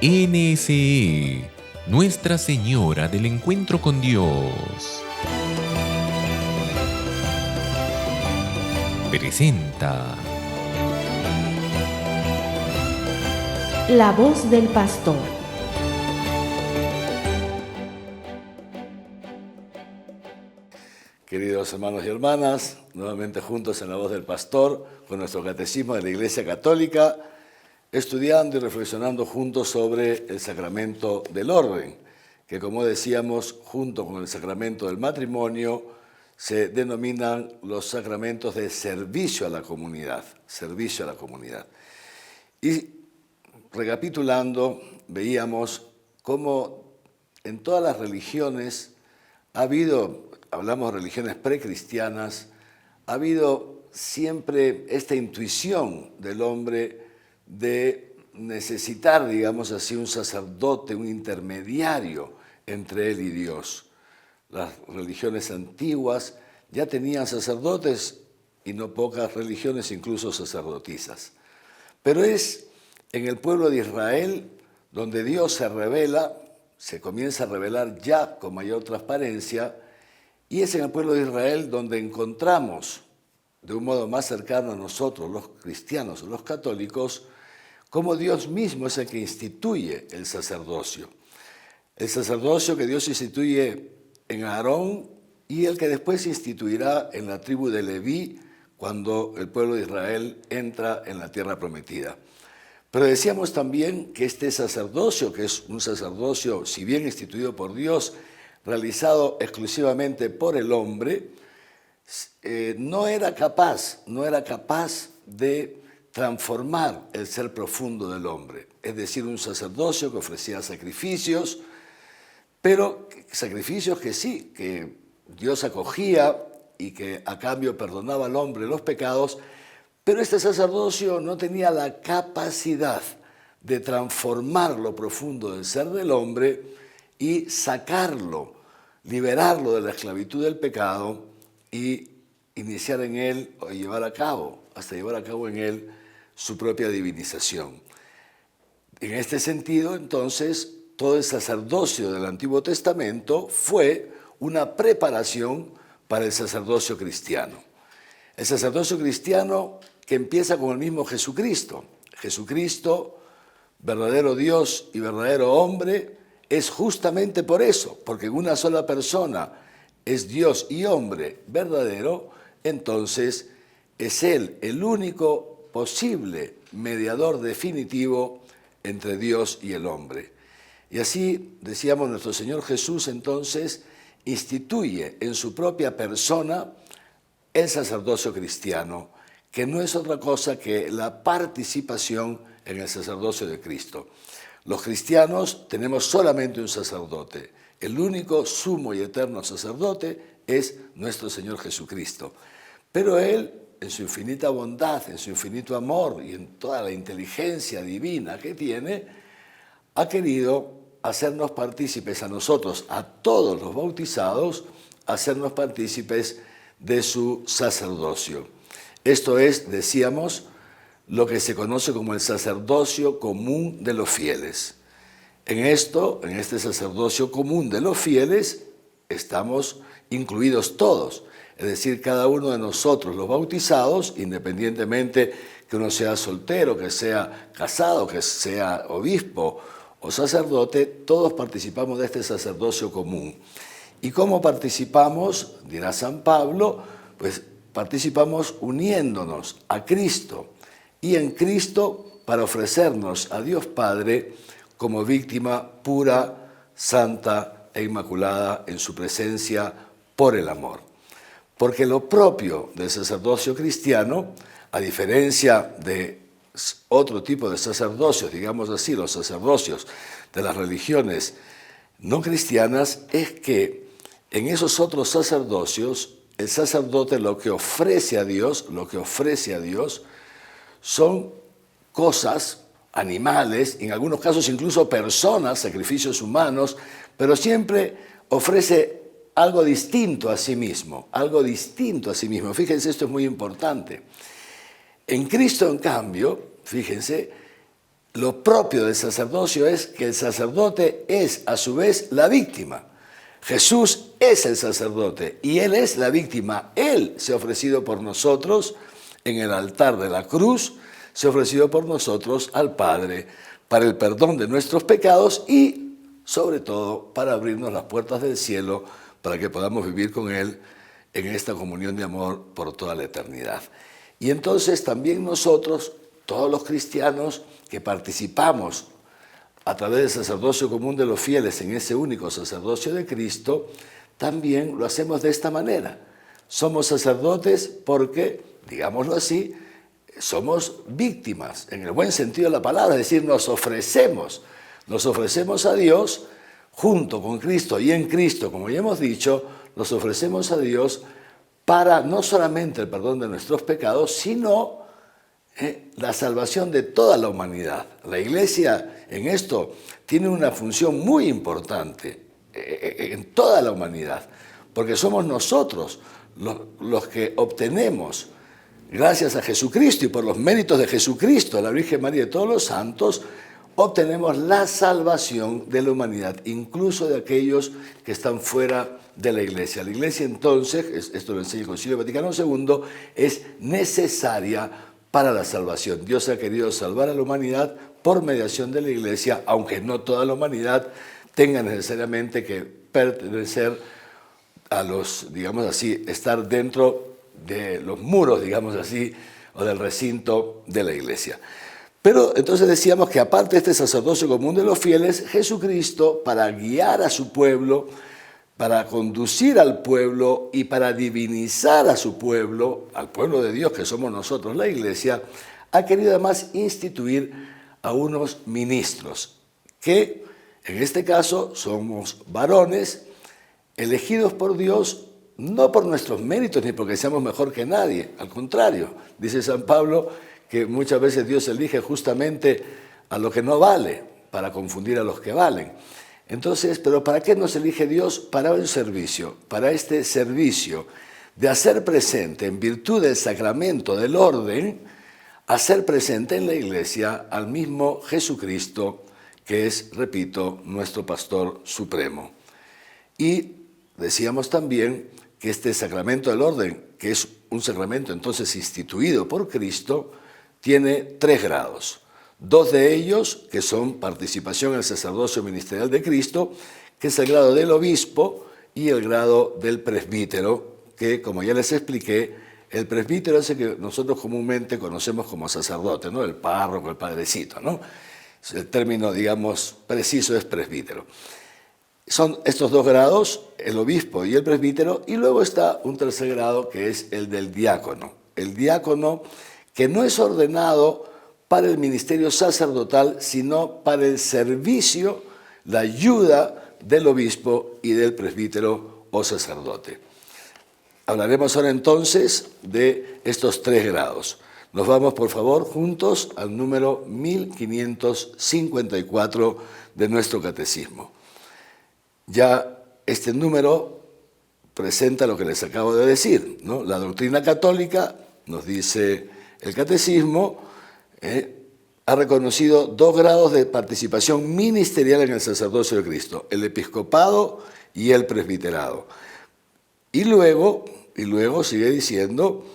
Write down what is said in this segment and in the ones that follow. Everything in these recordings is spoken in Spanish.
NSE, Nuestra Señora del Encuentro con Dios, presenta La voz del pastor. Queridos hermanos y hermanas, nuevamente juntos en La Voz del Pastor, con nuestro Catecismo de la Iglesia Católica, estudiando y reflexionando juntos sobre el sacramento del orden, que como decíamos, junto con el sacramento del matrimonio, se denominan los sacramentos de servicio a la comunidad, servicio a la comunidad. Y recapitulando, veíamos cómo en todas las religiones ha habido, hablamos de religiones precristianas, ha habido siempre esta intuición del hombre de necesitar, digamos así, un sacerdote, un intermediario entre él y Dios. Las religiones antiguas ya tenían sacerdotes y no pocas religiones, incluso sacerdotisas. Pero es en el pueblo de Israel donde Dios se revela, se comienza a revelar ya con mayor transparencia, y es en el pueblo de Israel donde encontramos, de un modo más cercano a nosotros, los cristianos o los católicos, cómo Dios mismo es el que instituye el sacerdocio. El sacerdocio que Dios instituye en Aarón y el que después instituirá en la tribu de Leví cuando el pueblo de Israel entra en la tierra prometida. Pero decíamos también que este sacerdocio, que es un sacerdocio, si bien instituido por Dios, realizado exclusivamente por el hombre, no era capaz de transformar el ser profundo del hombre. Es decir, un sacerdocio que ofrecía sacrificios, pero sacrificios que sí, que Dios acogía y que a cambio perdonaba al hombre los pecados, pero este sacerdocio no tenía la capacidad de transformar lo profundo del ser del hombre y sacarlo, liberarlo de la esclavitud del pecado y iniciar en él, o hasta llevar a cabo en él su propia divinización. En este sentido, entonces, todo el sacerdocio del Antiguo Testamento fue una preparación para el sacerdocio cristiano. El sacerdocio cristiano que empieza con el mismo Jesucristo. Jesucristo, verdadero Dios y verdadero hombre, es justamente por eso, porque en una sola persona es Dios y hombre verdadero, entonces es Él el único posible mediador definitivo entre Dios y el hombre. Y así, decíamos, nuestro Señor Jesús entonces instituye en su propia persona el sacerdocio cristiano, que no es otra cosa que la participación en el sacerdocio de Cristo. Los cristianos tenemos solamente un sacerdote. El único sumo y eterno sacerdote es nuestro Señor Jesucristo. Pero Él, en su infinita bondad, en su infinito amor y en toda la inteligencia divina que tiene, ha querido hacernos partícipes a nosotros, a todos los bautizados, hacernos partícipes de su sacerdocio. Esto es, decíamos, lo que se conoce como el sacerdocio común de los fieles. En este sacerdocio común de los fieles, estamos incluidos todos, es decir, cada uno de nosotros, los bautizados, independientemente que uno sea soltero, que sea casado, que sea obispo o sacerdote, todos participamos de este sacerdocio común. ¿Y cómo participamos? Dirá San Pablo, pues participamos uniéndonos a Cristo y en Cristo para ofrecernos a Dios Padre como víctima pura, santa e inmaculada en su presencia por el amor. Porque lo propio del sacerdocio cristiano, a diferencia de otro tipo de sacerdocios, digamos así, los sacerdocios de las religiones no cristianas, es que en esos otros sacerdocios, el sacerdote lo que ofrece a Dios, son cosas, animales, en algunos casos incluso personas, sacrificios humanos, pero siempre ofrece algo distinto a sí mismo, Fíjense, esto es muy importante. En Cristo, en cambio, fíjense, lo propio del sacerdocio es que el sacerdote es a su vez la víctima. Jesús es el sacerdote y Él es la víctima. Él se ha ofrecido por nosotros en el altar de la cruz, se ha ofrecido por nosotros al Padre para el perdón de nuestros pecados y, sobre todo, para abrirnos las puertas del cielo para que podamos vivir con Él en esta comunión de amor por toda la eternidad. Y entonces también nosotros, todos los cristianos que participamos a través del sacerdocio común de los fieles en ese único sacerdocio de Cristo, también lo hacemos de esta manera. Somos sacerdotes porque, digámoslo así, somos víctimas, en el buen sentido de la palabra, es decir, nos ofrecemos a Dios junto con Cristo y en Cristo, como ya hemos dicho, nos ofrecemos a Dios para no solamente el perdón de nuestros pecados, sino la salvación de toda la humanidad. La Iglesia en esto tiene una función muy importante en toda la humanidad, porque somos nosotros los que obtenemos, gracias a Jesucristo y por los méritos de Jesucristo, la Virgen María y todos los santos, obtenemos la salvación de la humanidad, incluso de aquellos que están fuera de la Iglesia. La Iglesia entonces, esto lo enseña el Concilio Vaticano II, es necesaria para la salvación. Dios ha querido salvar a la humanidad por mediación de la Iglesia, aunque no toda la humanidad tenga necesariamente que pertenecer a los, digamos así, estar dentro de los muros, digamos así, o del recinto de la Iglesia. Pero entonces decíamos que aparte de este sacerdocio común de los fieles, Jesucristo, para guiar a su pueblo, para conducir al pueblo y para divinizar a su pueblo, al pueblo de Dios que somos nosotros, la Iglesia, ha querido además instituir a unos ministros, que en este caso somos varones elegidos por Dios, no por nuestros méritos ni porque seamos mejor que nadie, al contrario, dice San Pablo que muchas veces Dios elige justamente a lo que no vale para confundir a los que valen. Entonces, ¿pero para qué nos elige Dios? Para un servicio, para este servicio de hacer presente, en virtud del sacramento del orden, hacer presente en la Iglesia al mismo Jesucristo, que es, repito, nuestro pastor supremo. Y decíamos también que este sacramento del orden, que es un sacramento entonces instituido por Cristo, tiene 3 grados. 2 de ellos, que son participación en el sacerdocio ministerial de Cristo, que es el grado del obispo y el grado del presbítero, que, como ya les expliqué, el presbítero es el que nosotros comúnmente conocemos como sacerdote, ¿no? El párroco, el padrecito, ¿no? El término, digamos, preciso es presbítero. Son estos 2 grados, el obispo y el presbítero, y luego está un 3er grado que es el del diácono. El diácono que no es ordenado para el ministerio sacerdotal, sino para el servicio, la ayuda del obispo y del presbítero o sacerdote. Hablaremos ahora entonces de estos 3 grados. Nos vamos, por favor, juntos al número 1554 de nuestro catecismo. Ya este número presenta lo que les acabo de decir, ¿no? La doctrina católica, nos dice el catecismo, ha reconocido 2 grados de participación ministerial en el sacerdocio de Cristo, el episcopado y el presbiterado. Y luego sigue diciendo,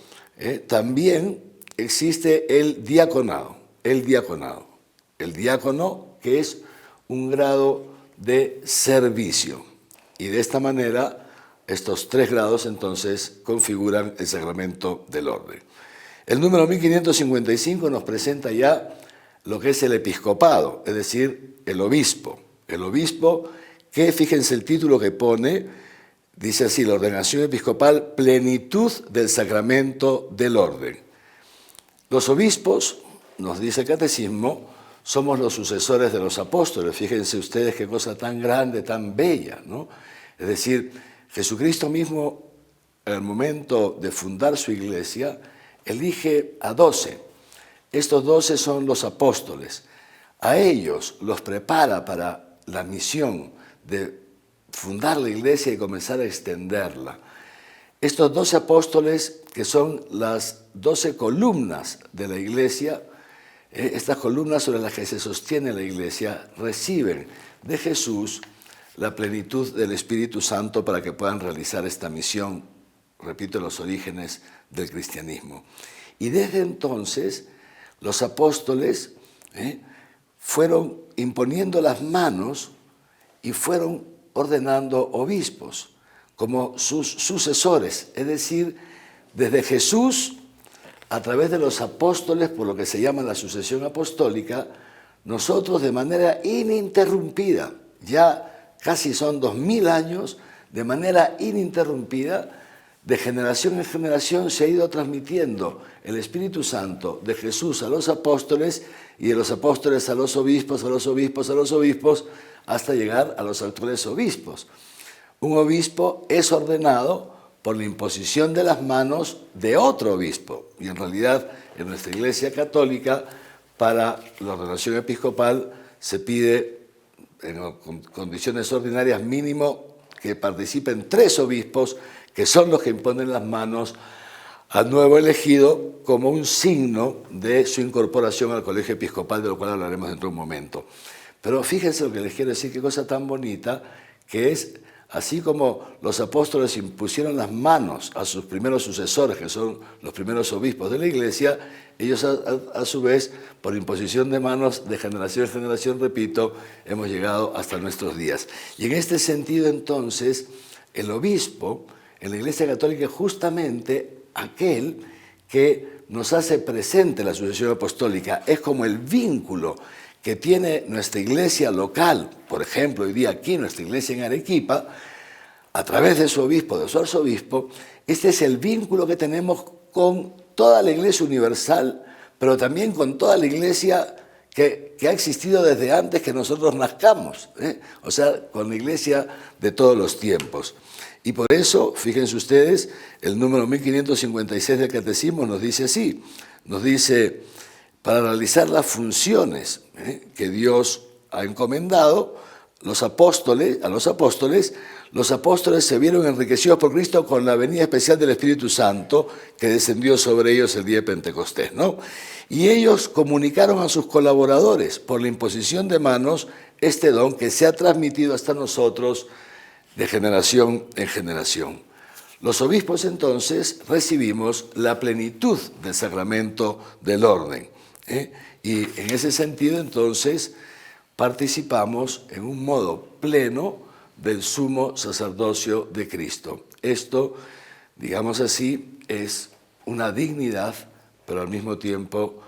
también existe el diaconado, el diácono que es un grado de servicio. Y de esta manera, estos 3 grados entonces configuran el sacramento del orden. El número 1555 nos presenta ya lo que es el episcopado, es decir, el obispo. El obispo que, fíjense el título que pone, dice así, la ordenación episcopal, plenitud del sacramento del orden. Los obispos, nos dice el catecismo, somos los sucesores de los apóstoles. Fíjense ustedes qué cosa tan grande, tan bella, ¿no? Es decir, Jesucristo mismo, en el momento de fundar su iglesia, elige a 12. Estos 12 son los apóstoles. A ellos los prepara para la misión de fundar la iglesia y comenzar a extenderla. Estos 12 apóstoles, que son las 12 columnas de la iglesia, estas columnas sobre las que se sostiene la Iglesia, reciben de Jesús la plenitud del Espíritu Santo para que puedan realizar esta misión, repito, los orígenes del cristianismo. Y desde entonces los apóstoles fueron imponiendo las manos y fueron ordenando obispos como sus sucesores, es decir, desde Jesús, a través de los apóstoles, por lo que se llama la sucesión apostólica, nosotros de manera ininterrumpida, ya casi son 2000 años, de manera ininterrumpida, de generación en generación se ha ido transmitiendo el Espíritu Santo de Jesús a los apóstoles y de los apóstoles a los obispos, a los obispos, a los obispos, hasta llegar a los actuales obispos. Un obispo es ordenado por la imposición de las manos de otro obispo. Y en realidad en nuestra Iglesia Católica, para la ordenación episcopal, se pide en condiciones ordinarias mínimo que participen 3 obispos, que son los que imponen las manos al nuevo elegido como un signo de su incorporación al colegio episcopal, de lo cual hablaremos dentro de un momento. Pero fíjense lo que les quiero decir, qué cosa tan bonita, que es, así como los apóstoles impusieron las manos a sus primeros sucesores, que son los primeros obispos de la Iglesia, ellos a su vez, por imposición de manos de generación en generación, repito, hemos llegado hasta nuestros días. Y en este sentido, entonces, el obispo en la Iglesia Católica es justamente aquel que nos hace presente la sucesión apostólica, es como el vínculo que tiene nuestra iglesia local, por ejemplo, hoy día aquí nuestra iglesia en Arequipa, a través de su obispo, de su arzobispo. Este es el vínculo que tenemos con toda la iglesia universal, pero también con toda la iglesia que ha existido desde antes que nosotros nazcamos, o sea, con la iglesia de todos los tiempos. Y por eso, fíjense ustedes, el número 1556 del Catecismo nos dice así, nos dice: para realizar las funciones que Dios ha encomendado a los apóstoles se vieron enriquecidos por Cristo con la venida especial del Espíritu Santo que descendió sobre ellos el día de Pentecostés, ¿no? Y ellos comunicaron a sus colaboradores por la imposición de manos este don que se ha transmitido hasta nosotros de generación en generación. Los obispos entonces recibimos la plenitud del sacramento del orden. Y en ese sentido entonces participamos en un modo pleno del sumo sacerdocio de Cristo. Esto, digamos así, es una dignidad, pero al mismo tiempo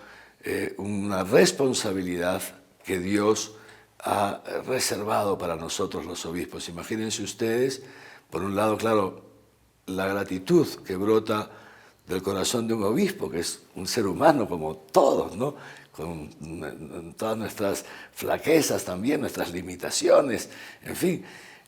una responsabilidad que Dios ha reservado para nosotros los obispos. Imagínense ustedes, por un lado, claro, la gratitud que brota del corazón de un obispo, que es un ser humano como todos, ¿no? Con todas nuestras flaquezas también, nuestras limitaciones, en fin.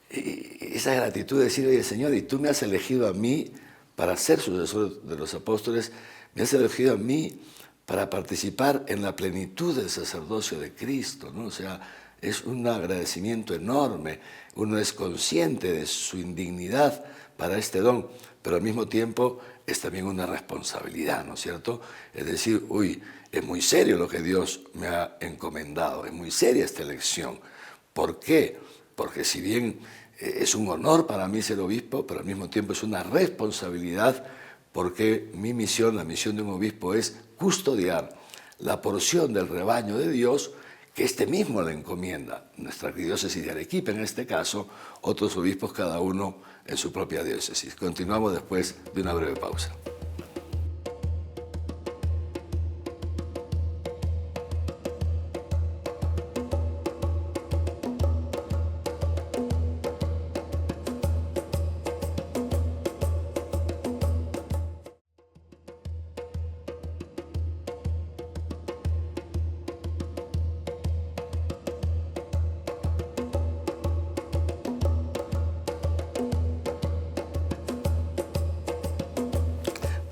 Y esa gratitud de decir: oye, Señor, y tú me has elegido a mí para ser sucesor de los apóstoles, me has elegido a mí para participar en la plenitud del sacerdocio de Cristo, ¿no? O sea, es un agradecimiento enorme. Uno es consciente de su indignidad para este don, pero al mismo tiempo es también una responsabilidad, ¿no es cierto? Es decir, es muy serio lo que Dios me ha encomendado, es muy seria esta elección. ¿Por qué? Porque si bien es un honor para mí ser obispo, pero al mismo tiempo es una responsabilidad, porque mi misión, la misión de un obispo, es custodiar la porción del rebaño de Dios que este mismo le encomienda. Nuestra diócesis de Arequipa, en este caso, otros obispos, cada uno en su propia diócesis. Continuamos después de una breve pausa.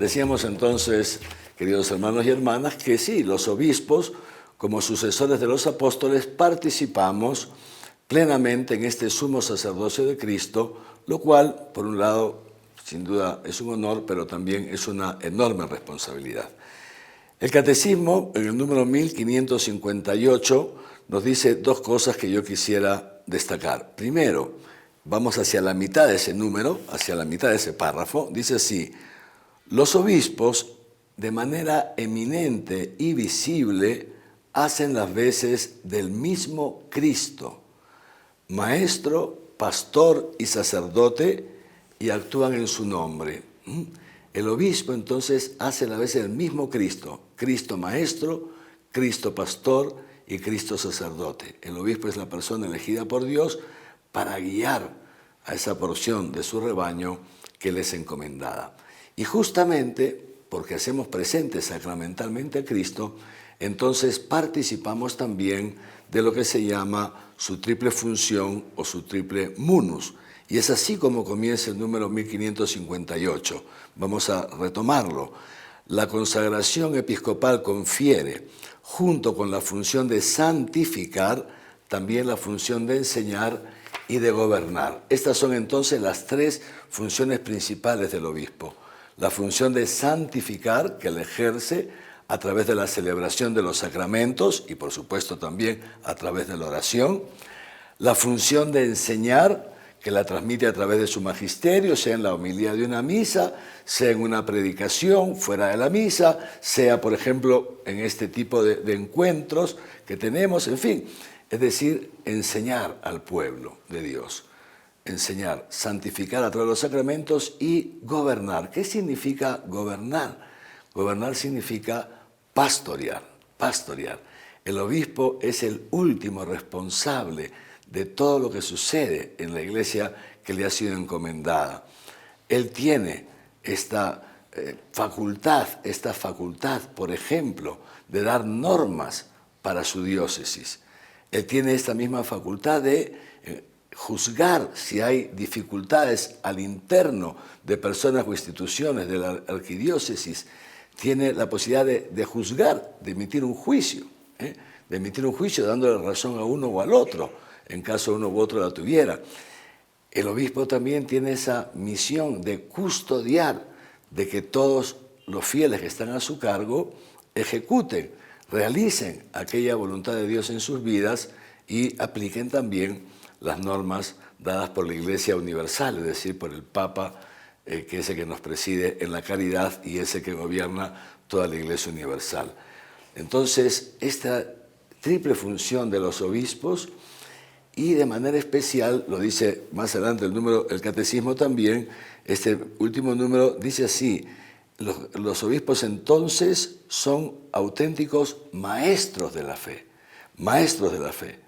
Decíamos entonces, queridos hermanos y hermanas, que sí, los obispos, como sucesores de los apóstoles, participamos plenamente en este sumo sacerdocio de Cristo, lo cual, por un lado, sin duda es un honor, pero también es una enorme responsabilidad. El Catecismo, en el número 1558, nos dice dos cosas que yo quisiera destacar. Primero, vamos hacia la mitad de ese número, hacia la mitad de ese párrafo. Dice así: los obispos, de manera eminente y visible, hacen las veces del mismo Cristo, maestro, pastor y sacerdote, y actúan en su nombre. El obispo entonces hace las veces del mismo Cristo, Cristo maestro, Cristo pastor y Cristo sacerdote. El obispo es la persona elegida por Dios para guiar a esa porción de su rebaño que le es encomendada. Y justamente porque hacemos presente sacramentalmente a Cristo, entonces participamos también de lo que se llama su triple función o su triple munus. Y es así como comienza el número 1558. Vamos a retomarlo. La consagración episcopal confiere, junto con la función de santificar, también la función de enseñar y de gobernar. Estas son entonces las tres funciones principales del obispo. La función de santificar, que la ejerce a través de la celebración de los sacramentos y por supuesto también a través de la oración. La función de enseñar, que la transmite a través de su magisterio, sea en la homilía de una misa, sea en una predicación fuera de la misa, sea, por ejemplo, en este tipo de encuentros que tenemos, en fin. Es decir, enseñar al pueblo de Dios, enseñar, santificar a través de los sacramentos y gobernar. ¿Qué significa gobernar? Gobernar significa pastorear, pastorear. El obispo es el último responsable de todo lo que sucede en la iglesia que le ha sido encomendada. Él tiene esta facultad, por ejemplo, de dar normas para su diócesis. Él tiene esta misma facultad de juzgar si hay dificultades al interno de personas o instituciones de la arquidiócesis. Tiene la posibilidad de juzgar, de emitir un juicio, dándole razón a uno o al otro, en caso uno u otro la tuviera. El obispo también tiene esa misión de custodiar, de que todos los fieles que están a su cargo ejecuten, realicen aquella voluntad de Dios en sus vidas y apliquen también las normas dadas por la Iglesia Universal, es decir, por el Papa, que es el que nos preside en la caridad y es el que gobierna toda la Iglesia Universal. Entonces, esta triple función de los obispos, y de manera especial, lo dice más adelante el Catecismo también, este último número dice así: los obispos entonces son auténticos maestros de la fe, maestros de la fe.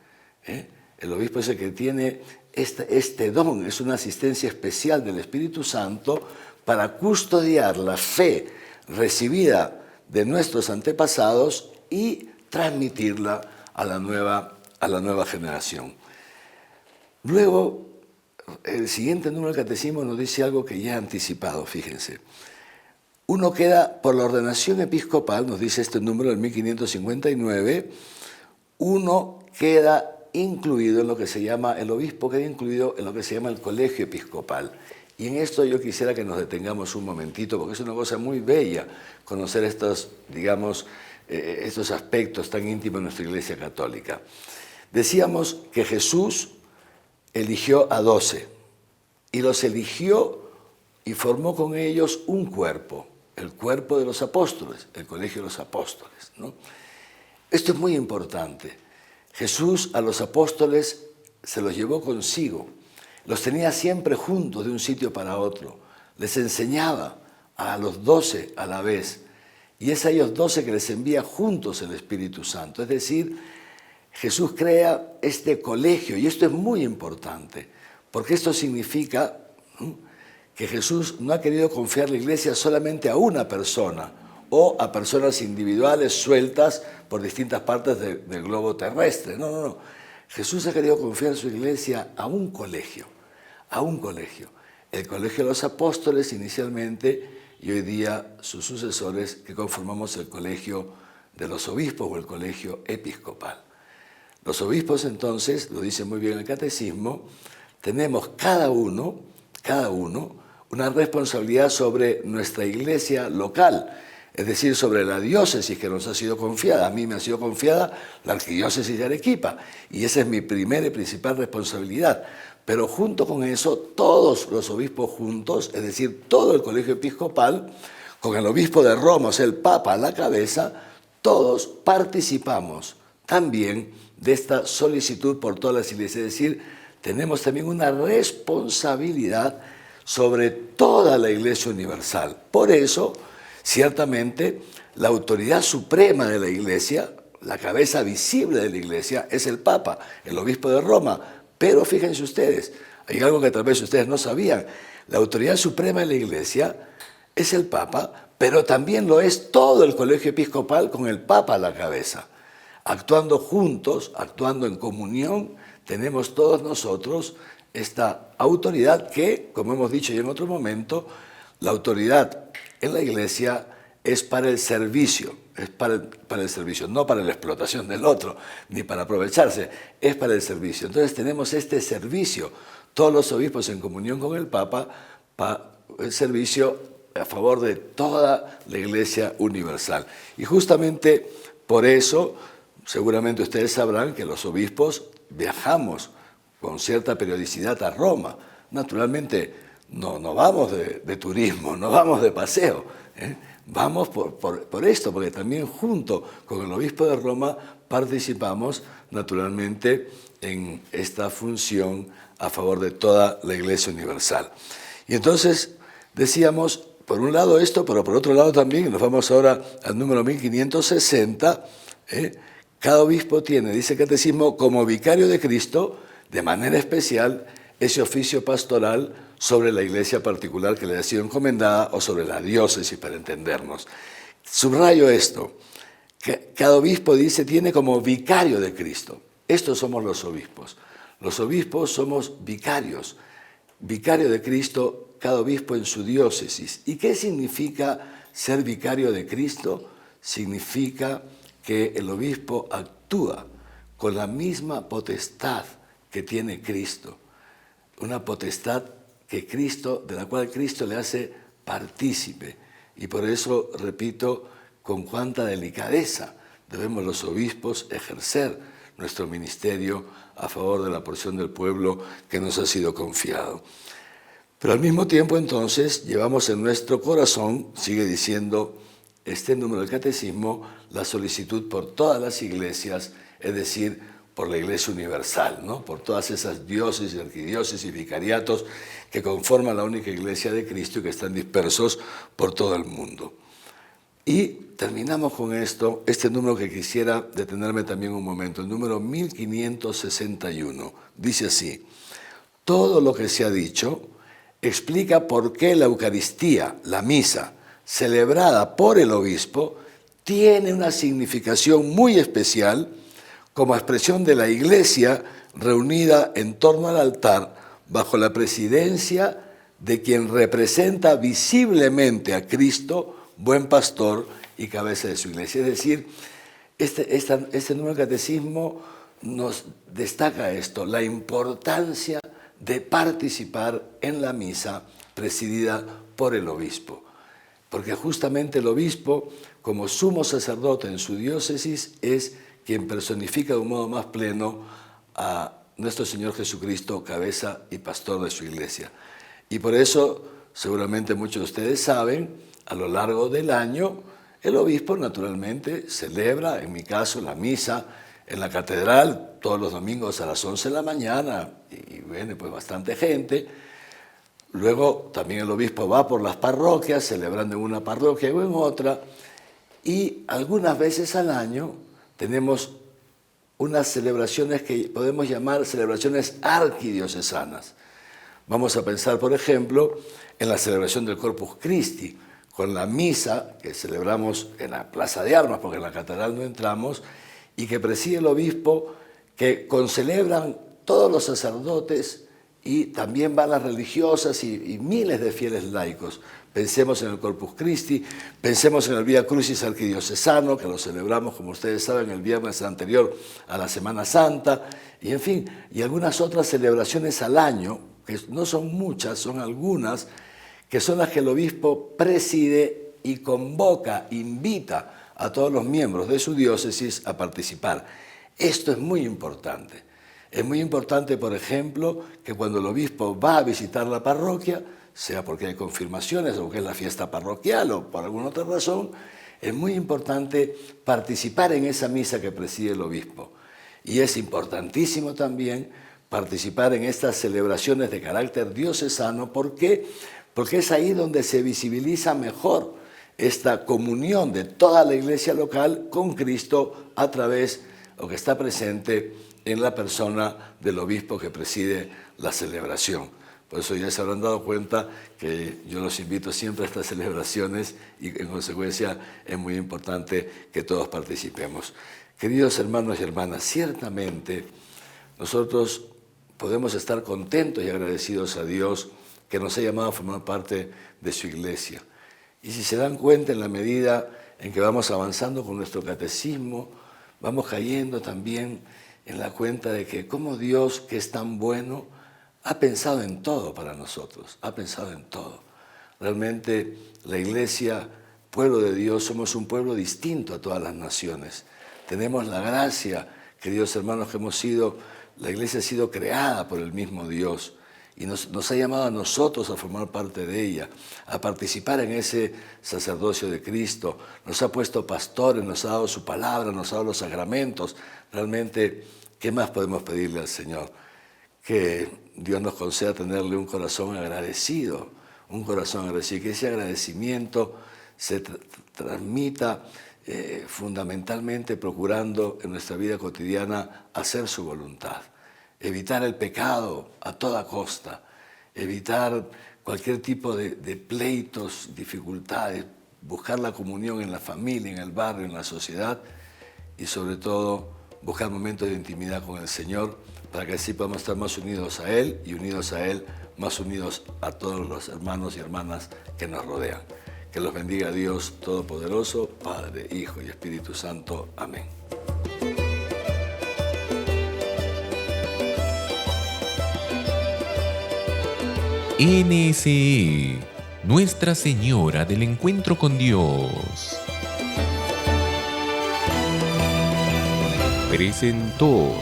El obispo es el que tiene este don, es una asistencia especial del Espíritu Santo para custodiar la fe recibida de nuestros antepasados y transmitirla a la nueva generación. Luego, el siguiente número del Catecismo nos dice algo que ya he anticipado, fíjense. Uno queda, por la ordenación episcopal, nos dice este número del 1559, uno queda incluido en lo que se llama, el obispo queda incluido en lo que se llama el colegio episcopal. Y en esto yo quisiera que nos detengamos un momentito, porque es una cosa muy bella conocer estos, digamos, estos aspectos tan íntimos de nuestra Iglesia Católica. Decíamos que Jesús eligió a 12 y los eligió y formó con ellos un cuerpo, el cuerpo de los apóstoles, el colegio de los apóstoles, ¿no? Esto es muy importante. Jesús a los apóstoles se los llevó consigo, los tenía siempre juntos de un sitio para otro, les enseñaba a los 12 a la vez, y es a ellos 12 que les envía juntos el Espíritu Santo. Es decir, Jesús crea este colegio, y esto es muy importante, porque esto significa que Jesús no ha querido confiar la iglesia solamente a una persona o a personas individuales sueltas por distintas partes del globo terrestre. No. Jesús ha querido confiar su iglesia a un colegio, el colegio de los apóstoles inicialmente, y hoy día sus sucesores, que conformamos el colegio de los obispos o el colegio episcopal. Los obispos, entonces, lo dice muy bien el Catecismo, tenemos cada uno una responsabilidad sobre nuestra iglesia local. es decir, sobre la diócesis que nos ha sido confiada. A mí me ha sido confiada la arquidiócesis de Arequipa, y esa es mi primera y principal responsabilidad. Pero junto con eso, todos los obispos juntos, es decir, todo el colegio episcopal, con el obispo de Roma, o sea, el Papa a la cabeza, todos participamos también de esta solicitud por todas las iglesias. Es decir, tenemos también una responsabilidad sobre toda la Iglesia universal. Por eso, ciertamente, la autoridad suprema de la Iglesia, la cabeza visible de la Iglesia, es el Papa, el obispo de Roma. Pero fíjense ustedes, hay algo que tal vez ustedes no sabían. La autoridad suprema de la Iglesia es el Papa, pero también lo es todo el colegio episcopal con el Papa a la cabeza. Actuando juntos, actuando en comunión, tenemos todos nosotros esta autoridad que, como hemos dicho ya en otro momento, la autoridad en la Iglesia es para el servicio, es para el servicio, no para la explotación del otro, ni para aprovecharse, es para el servicio. Entonces tenemos este servicio, todos los obispos en comunión con el Papa, para el servicio a favor de toda la Iglesia universal. Y justamente por eso, seguramente ustedes sabrán que los obispos viajamos con cierta periodicidad a Roma. Naturalmente, no vamos de turismo, no vamos de paseo, ¿eh? Vamos por esto, porque también junto con el obispo de Roma participamos naturalmente en esta función a favor de toda la Iglesia universal. Y entonces decíamos, por un lado esto, pero por otro lado también, nos vamos ahora al número 1560, cada obispo tiene, dice el Catecismo, como vicario de Cristo, de manera especial, ese oficio pastoral sobre la iglesia particular que le ha sido encomendada o sobre la diócesis, para entendernos. Subrayo esto, que cada obispo, dice, tiene como vicario de Cristo. Estos somos los obispos. Los obispos somos vicarios. Vicario de Cristo, cada obispo en su diócesis. ¿Y qué significa ser vicario de Cristo? Significa que el obispo actúa con la misma potestad que tiene Cristo. Una potestad de la cual Cristo le hace partícipe. Y por eso, repito, con cuánta delicadeza debemos los obispos ejercer nuestro ministerio a favor de la porción del pueblo que nos ha sido confiado. Pero al mismo tiempo, entonces, llevamos en nuestro corazón, sigue diciendo este número del Catecismo, la solicitud por todas las iglesias, es decir, por la Iglesia universal, ¿no? Por todas esas diócesis, arquidiócesis, vicariatos que conforman la única Iglesia de Cristo y que están dispersos por todo el mundo. Y terminamos con esto, este número que quisiera detenerme también un momento, el número 1561. Dice así: todo lo que se ha dicho explica por qué la Eucaristía, la misa, celebrada por el obispo, tiene una significación muy especial como expresión de la Iglesia reunida en torno al altar bajo la presidencia de quien representa visiblemente a Cristo, buen pastor y cabeza de su Iglesia. Es decir, este número de Catecismo nos destaca esto, la importancia de participar en la misa presidida por el obispo. Porque justamente el obispo, como sumo sacerdote en su diócesis, es quien personifica de un modo más pleno a nuestro Señor Jesucristo, cabeza y pastor de su Iglesia. Y por eso, seguramente muchos de ustedes saben, a lo largo del año, el obispo naturalmente celebra, en mi caso, la misa en la catedral todos los domingos a las 11 de la mañana, y viene pues bastante gente. Luego también el obispo va por las parroquias, celebrando en una parroquia o en otra, y algunas veces al año tenemos unas celebraciones que podemos llamar celebraciones arquidiocesanas. Vamos a pensar, por ejemplo, en la celebración del Corpus Christi, con la misa que celebramos en la Plaza de Armas, porque en la catedral no entramos, y que preside el obispo, que concelebran todos los sacerdotes y también van las religiosas y miles de fieles laicos. Pensemos en el Corpus Christi, pensemos en el Vía Crucis arquidiocesano, que lo celebramos, como ustedes saben, el viernes anterior a la Semana Santa, y en fin, y algunas otras celebraciones al año, que no son muchas, son algunas, que son las que el obispo preside y convoca, invita a todos los miembros de su diócesis a participar. Esto es muy importante. Es muy importante, por ejemplo, que cuando el obispo va a visitar la parroquia, sea porque hay confirmaciones o porque es la fiesta parroquial o por alguna otra razón, es muy importante participar en esa misa que preside el obispo. Y es importantísimo también participar en estas celebraciones de carácter diocesano. ¿Por qué? Porque es ahí donde se visibiliza mejor esta comunión de toda la iglesia local con Cristo a través, o que está presente en la persona del obispo que preside la celebración. Por eso ya se habrán dado cuenta que yo los invito siempre a estas celebraciones y en consecuencia es muy importante que todos participemos. Queridos hermanos y hermanas, ciertamente nosotros podemos estar contentos y agradecidos a Dios que nos ha llamado a formar parte de su iglesia. Y si se dan cuenta, en la medida en que vamos avanzando con nuestro catecismo, vamos cayendo también en la cuenta de que como Dios, que es tan bueno, ha pensado en todo para nosotros, ha pensado en todo. Realmente la iglesia, pueblo de Dios, somos un pueblo distinto a todas las naciones. Tenemos la gracia, queridos hermanos, que hemos sido, la iglesia ha sido creada por el mismo Dios y nos ha llamado a nosotros a formar parte de ella, a participar en ese sacerdocio de Cristo. Nos ha puesto pastores, nos ha dado su palabra, nos ha dado los sacramentos. Realmente, ¿qué más podemos pedirle al Señor? Que Dios nos conceda tenerle un corazón agradecido, que ese agradecimiento se transmita fundamentalmente procurando en nuestra vida cotidiana hacer su voluntad, evitar el pecado a toda costa, evitar cualquier tipo de pleitos, dificultades, buscar la comunión en la familia, en el barrio, en la sociedad y sobre todo buscar momentos de intimidad con el Señor para que así podamos estar más unidos a Él y unidos a Él, más unidos a todos los hermanos y hermanas que nos rodean. Que los bendiga Dios Todopoderoso, Padre, Hijo y Espíritu Santo. Amén. NSE, Nuestra Señora del Encuentro con Dios, presentó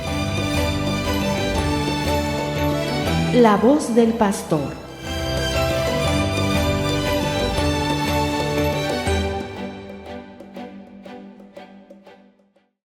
La voz del pastor.